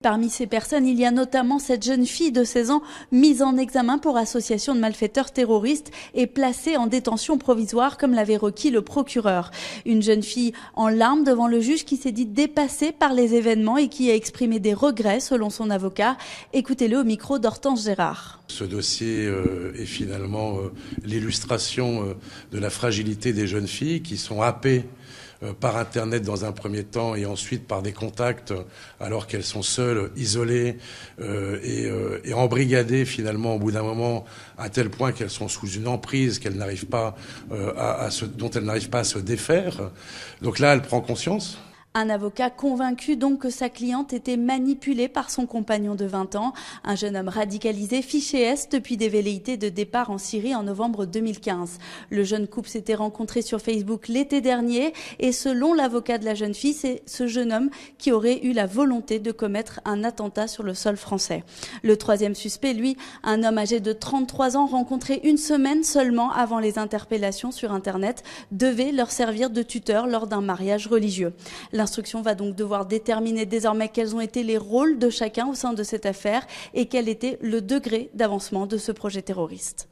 Parmi ces personnes, il y a notamment cette jeune fille de 16 ans mise en examen pour association de malfaiteurs terroristes et placée en détention provisoire comme l'avait requis le procureur. Une jeune fille en larmes devant le juge qui s'est dit dépassée par les événements et qui a exprimé des regrets selon son avocat. Écoutez-le au micro d'Hortense Gérard. Ce dossier est finalement l'illustration de la fragilité des jeunes filles qui sont happées par Internet dans un premier temps et ensuite par des contacts alors qu'elles sont seules, isolées et embrigadées finalement au bout d'un moment à tel point qu'elles sont sous une emprise qu'elles n'arrivent pas dont elles n'arrivent pas à se défaire. Donc là, elle prend conscience. Un avocat convaincu donc que sa cliente était manipulée par son compagnon de 20 ans, un jeune homme radicalisé fiché S depuis des velléités de départ en Syrie en novembre 2015. Le jeune couple s'était rencontré sur Facebook l'été dernier et selon l'avocat de la jeune fille, c'est ce jeune homme qui aurait eu la volonté de commettre un attentat sur le sol français. Le troisième suspect, lui, un homme âgé de 33 ans rencontré une semaine seulement avant les interpellations sur Internet, devait leur servir de tuteur lors d'un mariage religieux. L'instruction va donc devoir déterminer désormais quels ont été les rôles de chacun au sein de cette affaire et quel était le degré d'avancement de ce projet terroriste.